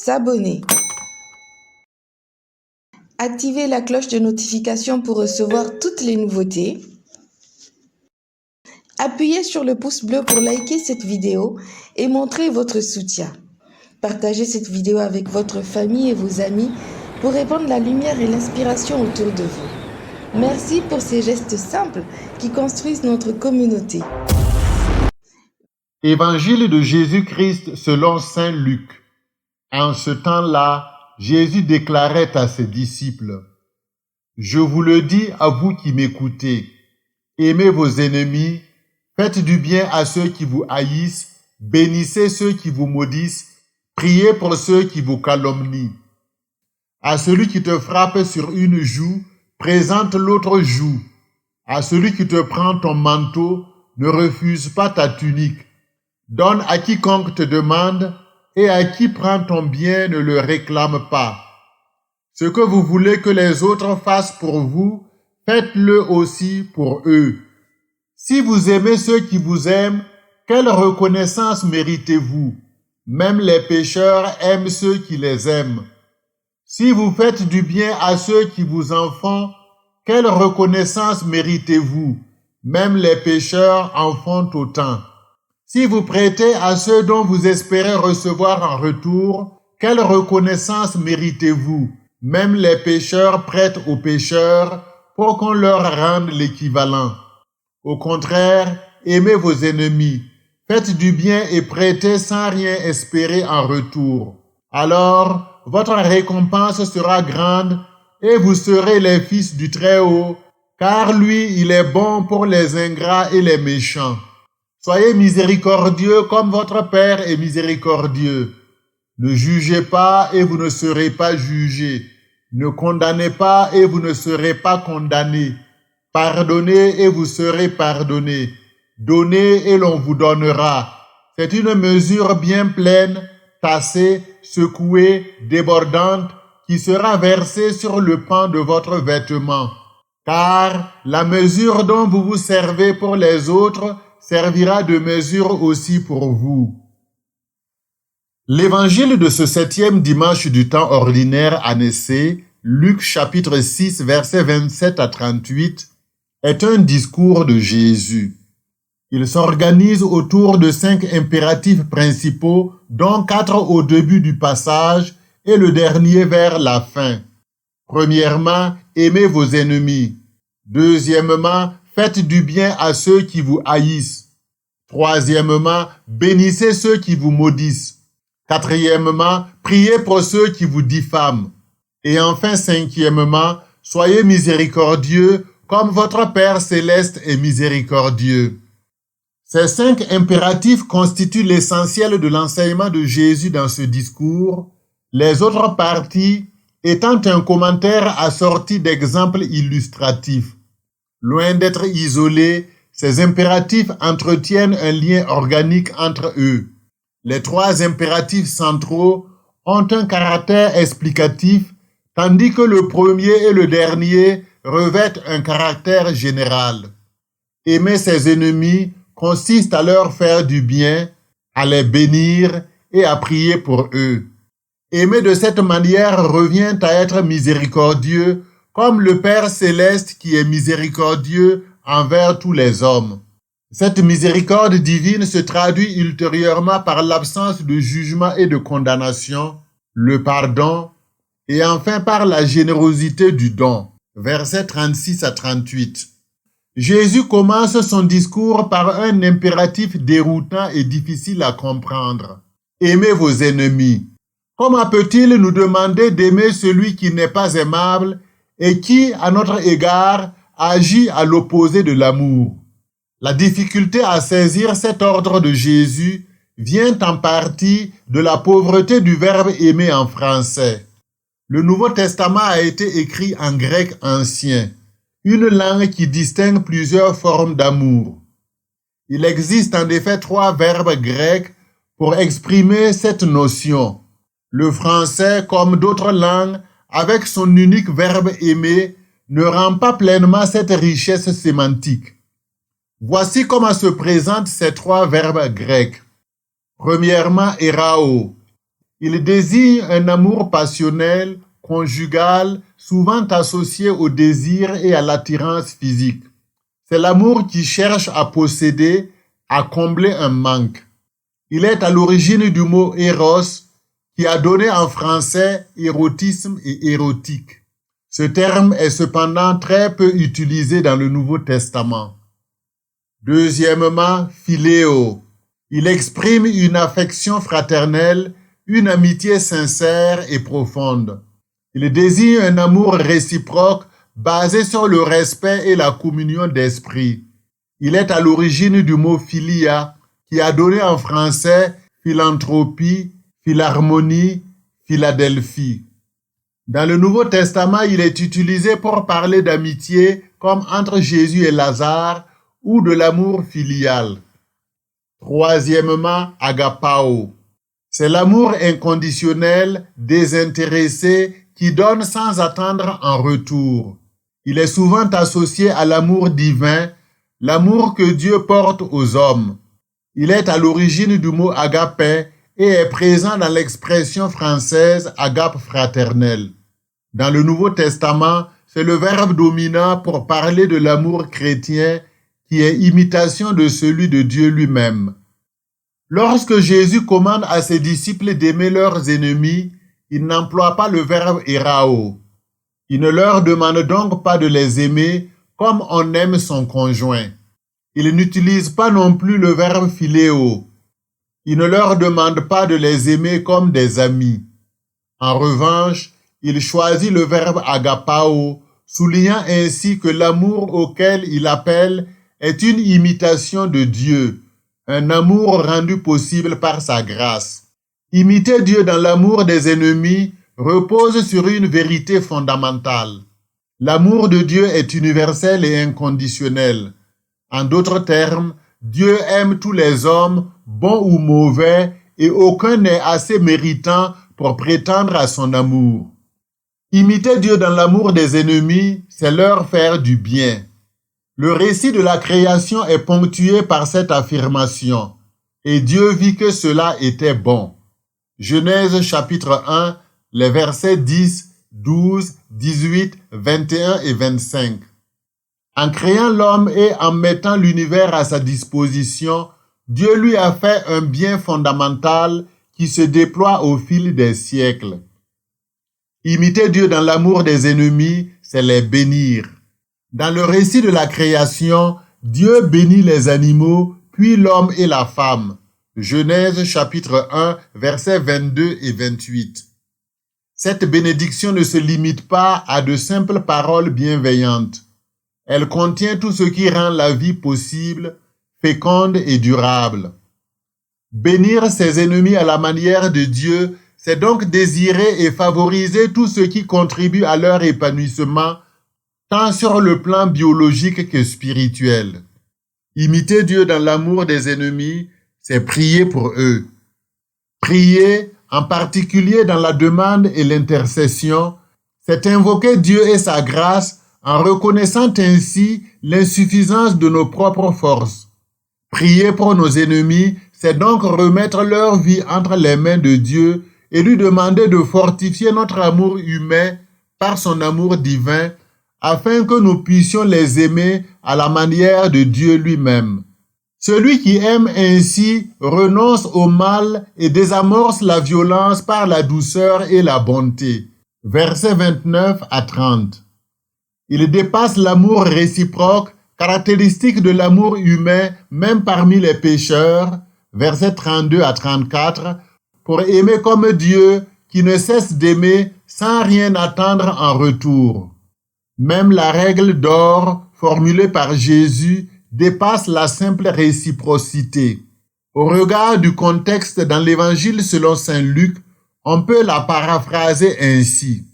s'abonner. Activez la cloche de notification pour recevoir toutes les nouveautés. Appuyez sur le pouce bleu pour liker cette vidéo et montrer votre soutien. Partagez cette vidéo avec votre famille et vos amis pour répandre la lumière et l'inspiration autour de vous. Merci pour ces gestes simples qui construisent notre communauté. Évangile de Jésus-Christ selon saint Luc. En ce temps-là, Jésus déclarait à ses disciples: « Je vous le dis à vous qui m'écoutez, aimez vos ennemis, faites du bien à ceux qui vous haïssent, bénissez ceux qui vous maudissent, priez pour ceux qui vous calomnient. À celui qui te frappe sur une joue, présente l'autre joue. À celui qui te prend ton manteau, ne refuse pas ta tunique. Donne à quiconque te demande, et à qui prend ton bien ne le réclame pas. Ce que vous voulez que les autres fassent pour vous, faites-le aussi pour eux. Si vous aimez ceux qui vous aiment, quelle reconnaissance méritez-vous? Même les pécheurs aiment ceux qui les aiment. Si vous faites du bien à ceux qui vous en font, quelle reconnaissance méritez-vous? Même les pécheurs en font autant. Si vous prêtez à ceux dont vous espérez recevoir en retour, quelle reconnaissance méritez-vous? Même les pécheurs prêtent aux pécheurs pour qu'on leur rende l'équivalent. Au contraire, aimez vos ennemis, faites du bien et prêtez sans rien espérer en retour. Alors, votre récompense sera grande et vous serez les fils du Très-Haut, car lui, il est bon pour les ingrats et les méchants. Soyez miséricordieux comme votre Père est miséricordieux. Ne jugez pas et vous ne serez pas jugés. Ne condamnez pas et vous ne serez pas condamnés. Pardonnez et vous serez pardonnés. Donnez et l'on vous donnera. C'est une mesure bien pleine, tassée, secouée, débordante, qui sera versée sur le pan de votre vêtement. Car la mesure dont vous vous servez pour les autres servira de mesure aussi pour vous. L'évangile de ce 7e dimanche du temps ordinaire annoncé, Luc chapitre 6, versets 27 à 38, est un discours de Jésus. Il s'organise autour de 5 impératifs principaux, dont 4 au début du passage et le dernier vers la fin. Premièrement, aimez vos ennemis. Deuxièmement, faites du bien à ceux qui vous haïssent. Troisièmement, bénissez ceux qui vous maudissent. Quatrièmement, priez pour ceux qui vous diffament. Et enfin, cinquièmement, soyez miséricordieux comme votre Père céleste est miséricordieux. Ces 5 impératifs constituent l'essentiel de l'enseignement de Jésus dans ce discours, les autres parties étant un commentaire assorti d'exemples illustratifs. Loin d'être isolés, ces impératifs entretiennent un lien organique entre eux. Les 3 impératifs centraux ont un caractère explicatif, tandis que le premier et le dernier revêtent un caractère général. Aimer ses ennemis consiste à leur faire du bien, à les bénir et à prier pour eux. Aimer de cette manière revient à être miséricordieux, comme le Père céleste qui est miséricordieux envers tous les hommes. Cette miséricorde divine se traduit ultérieurement par l'absence de jugement et de condamnation, le pardon, et enfin par la générosité du don. Versets 36 à 38. Jésus commence son discours par un impératif déroutant et difficile à comprendre. Aimez vos ennemis. Comment peut-il nous demander d'aimer celui qui n'est pas aimable et qui, à notre égard, agit à l'opposé de l'amour? La difficulté à saisir cet ordre de Jésus vient en partie de la pauvreté du verbe aimer en français. Le Nouveau Testament a été écrit en grec ancien, une langue qui distingue plusieurs formes d'amour. Il existe en effet 3 verbes grecs pour exprimer cette notion. Le français, comme d'autres langues, avec son unique verbe aimer, ne rend pas pleinement cette richesse sémantique. Voici comment se présentent ces 3 verbes grecs. Premièrement, erao. Il désigne un amour passionnel, conjugal, souvent associé au désir et à l'attirance physique. C'est l'amour qui cherche à posséder, à combler un manque. Il est à l'origine du mot éros, qui a donné en français érotisme et érotique. Ce terme est cependant très peu utilisé dans le Nouveau Testament. Deuxièmement, philéo. Il exprime une affection fraternelle, une amitié sincère et profonde. Il désigne un amour réciproque basé sur le respect et la communion d'esprit. Il est à l'origine du mot philia, qui a donné en français philanthropie, philharmonie, Philadelphie. Dans le Nouveau Testament, il est utilisé pour parler d'amitié comme entre Jésus et Lazare ou de l'amour filial. Troisièmement, agapao. C'est l'amour inconditionnel, désintéressé, qui donne sans attendre en retour. Il est souvent associé à l'amour divin, l'amour que Dieu porte aux hommes. Il est à l'origine du mot agapé et est présent dans l'expression française agape fraternelle. Dans le Nouveau Testament, c'est le verbe dominant pour parler de l'amour chrétien qui est imitation de celui de Dieu lui-même. Lorsque Jésus commande à ses disciples d'aimer leurs ennemis, il n'emploie pas le verbe erao. Il ne leur demande donc pas de les aimer comme on aime son conjoint. Il n'utilise pas non plus le verbe philéo. Il ne leur demande pas de les aimer comme des amis. En revanche, il choisit le verbe agapao, soulignant ainsi que l'amour auquel il appelle est une imitation de Dieu, un amour rendu possible par sa grâce. Imiter Dieu dans l'amour des ennemis repose sur une vérité fondamentale. L'amour de Dieu est universel et inconditionnel. En d'autres termes, Dieu aime tous les hommes, bons ou mauvais, et aucun n'est assez méritant pour prétendre à son amour. Imiter Dieu dans l'amour des ennemis, c'est leur faire du bien. Le récit de la création est ponctué par cette affirmation. Et Dieu vit que cela était bon. Genèse chapitre 1, les versets 10, 12, 18, 21 et 25. En créant l'homme et en mettant l'univers à sa disposition, Dieu lui a fait un bien fondamental qui se déploie au fil des siècles. Imiter Dieu dans l'amour des ennemis, c'est les bénir. Dans le récit de la création, Dieu bénit les animaux, puis l'homme et la femme. Genèse chapitre 1, versets 22 et 28. Cette bénédiction ne se limite pas à de simples paroles bienveillantes. Elle contient tout ce qui rend la vie possible, féconde et durable. Bénir ses ennemis à la manière de Dieu, c'est donc désirer et favoriser tout ce qui contribue à leur épanouissement, tant sur le plan biologique que spirituel. Imiter Dieu dans l'amour des ennemis, c'est prier pour eux. Prier, en particulier dans la demande et l'intercession, c'est invoquer Dieu et sa grâce en reconnaissant ainsi l'insuffisance de nos propres forces. Prier pour nos ennemis, c'est donc remettre leur vie entre les mains de Dieu et lui demander de fortifier notre amour humain par son amour divin, afin que nous puissions les aimer à la manière de Dieu lui-même. Celui qui aime ainsi renonce au mal et désamorce la violence par la douceur et la bonté. Versets 29 à 30. Il dépasse l'amour réciproque, caractéristique de l'amour humain, même parmi les pécheurs, versets 32 à 34, pour aimer comme Dieu, qui ne cesse d'aimer sans rien attendre en retour. Même la règle d'or formulée par Jésus dépasse la simple réciprocité. Au regard du contexte dans l'Évangile selon saint Luc, on peut la paraphraser ainsi.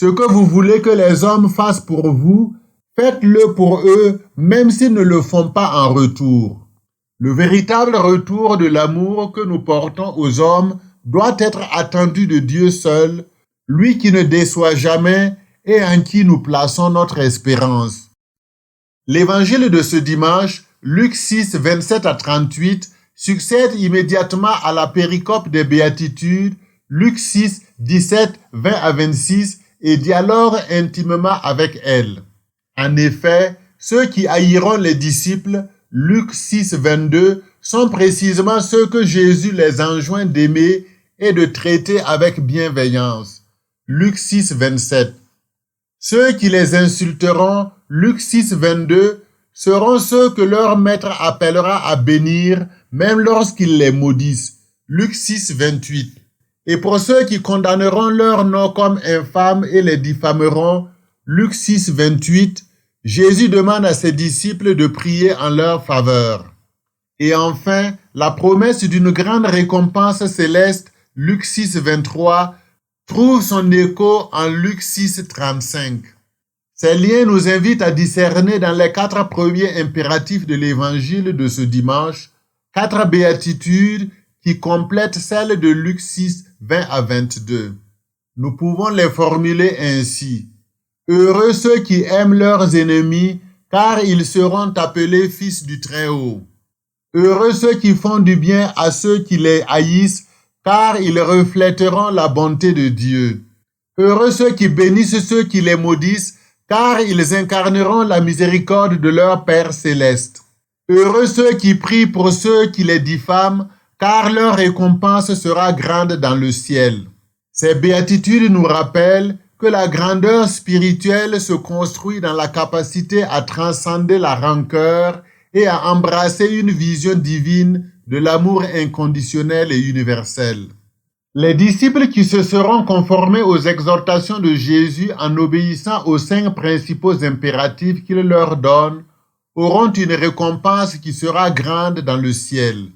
Ce que vous voulez que les hommes fassent pour vous, faites-le pour eux, même s'ils ne le font pas en retour. Le véritable retour de l'amour que nous portons aux hommes doit être attendu de Dieu seul, lui qui ne déçoit jamais et en qui nous plaçons notre espérance. L'évangile de ce dimanche, Luc 6, 27 à 38, succède immédiatement à la péricope des béatitudes Luc 6, 17, 20 à 26, et dialogue intimement avec elle. En effet, ceux qui haïront les disciples, Luc 6, 22, sont précisément ceux que Jésus les enjoint d'aimer et de traiter avec bienveillance. Luc 6, 27. Ceux qui les insulteront, Luc 6, 22, seront ceux que leur maître appellera à bénir, même lorsqu'ils les maudissent. Luc 6, 28. Et pour ceux qui condamneront leur nom comme infâmes et les diffameront, Luc 6, 28, Jésus demande à ses disciples de prier en leur faveur. Et enfin, la promesse d'une grande récompense céleste, Luc 6, 23, trouve son écho en Luc 6, 35. Ces liens nous invitent à discerner dans les 4 premiers impératifs de l'évangile de ce dimanche, 4 béatitudes qui complètent celles de Luc 6, 20 à 22. Nous pouvons les formuler ainsi. Heureux ceux qui aiment leurs ennemis, car ils seront appelés fils du Très-Haut. Heureux ceux qui font du bien à ceux qui les haïssent, car ils reflèteront la bonté de Dieu. Heureux ceux qui bénissent ceux qui les maudissent, car ils incarneront la miséricorde de leur Père céleste. Heureux ceux qui prient pour ceux qui les diffament, car leur récompense sera grande dans le ciel. Ces béatitudes nous rappellent que la grandeur spirituelle se construit dans la capacité à transcender la rancœur et à embrasser une vision divine de l'amour inconditionnel et universel. Les disciples qui se seront conformés aux exhortations de Jésus en obéissant aux 5 principaux impératifs qu'il leur donne auront une récompense qui sera grande dans le ciel.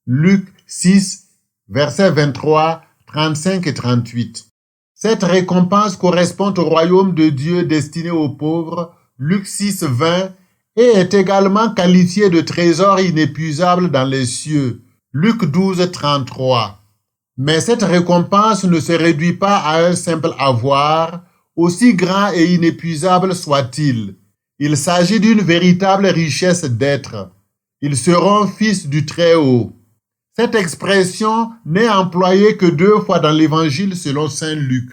Luc 6, versets 23, 35 et 38. Cette récompense correspond au royaume de Dieu destiné aux pauvres, Luc 6, 20, et est également qualifiée de trésor inépuisable dans les cieux, Luc 12, 33. Mais cette récompense ne se réduit pas à un simple avoir, aussi grand et inépuisable soit-il. Il s'agit d'une véritable richesse d'être. Ils seront fils du Très-Haut. Cette expression n'est employée que 2 fois dans l'évangile selon saint Luc.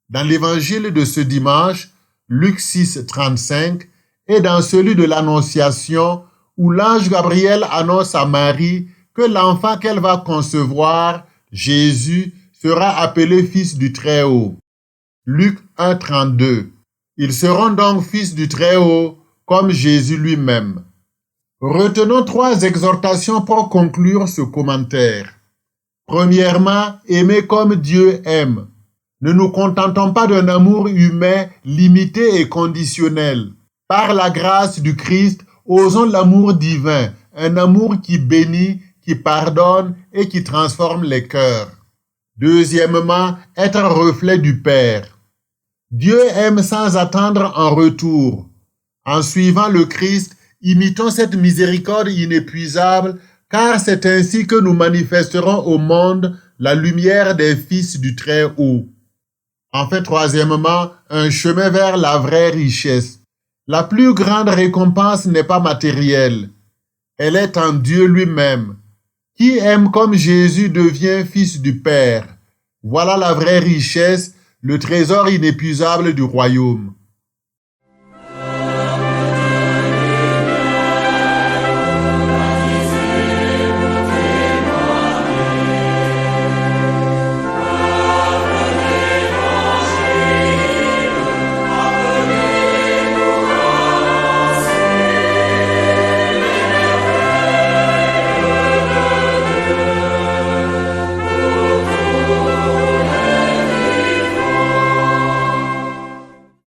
Dans l'évangile de ce dimanche, Luc 6, 35, et dans celui de l'Annonciation, où l'ange Gabriel annonce à Marie que l'enfant qu'elle va concevoir, Jésus, sera appelé fils du Très-Haut. Luc 1, 32. Ils seront donc fils du Très-Haut, comme Jésus lui-même. Retenons 3 exhortations pour conclure ce commentaire. Premièrement, aimer comme Dieu aime. Ne nous contentons pas d'un amour humain limité et conditionnel. Par la grâce du Christ, osons l'amour divin, un amour qui bénit, qui pardonne et qui transforme les cœurs. Deuxièmement, être reflet du Père. Dieu aime sans attendre en retour. En suivant le Christ, imitons cette miséricorde inépuisable, car c'est ainsi que nous manifesterons au monde la lumière des fils du Très-Haut. Enfin, troisièmement, un chemin vers la vraie richesse. La plus grande récompense n'est pas matérielle. Elle est en Dieu lui-même. Qui aime comme Jésus devient fils du Père. Voilà la vraie richesse, le trésor inépuisable du royaume.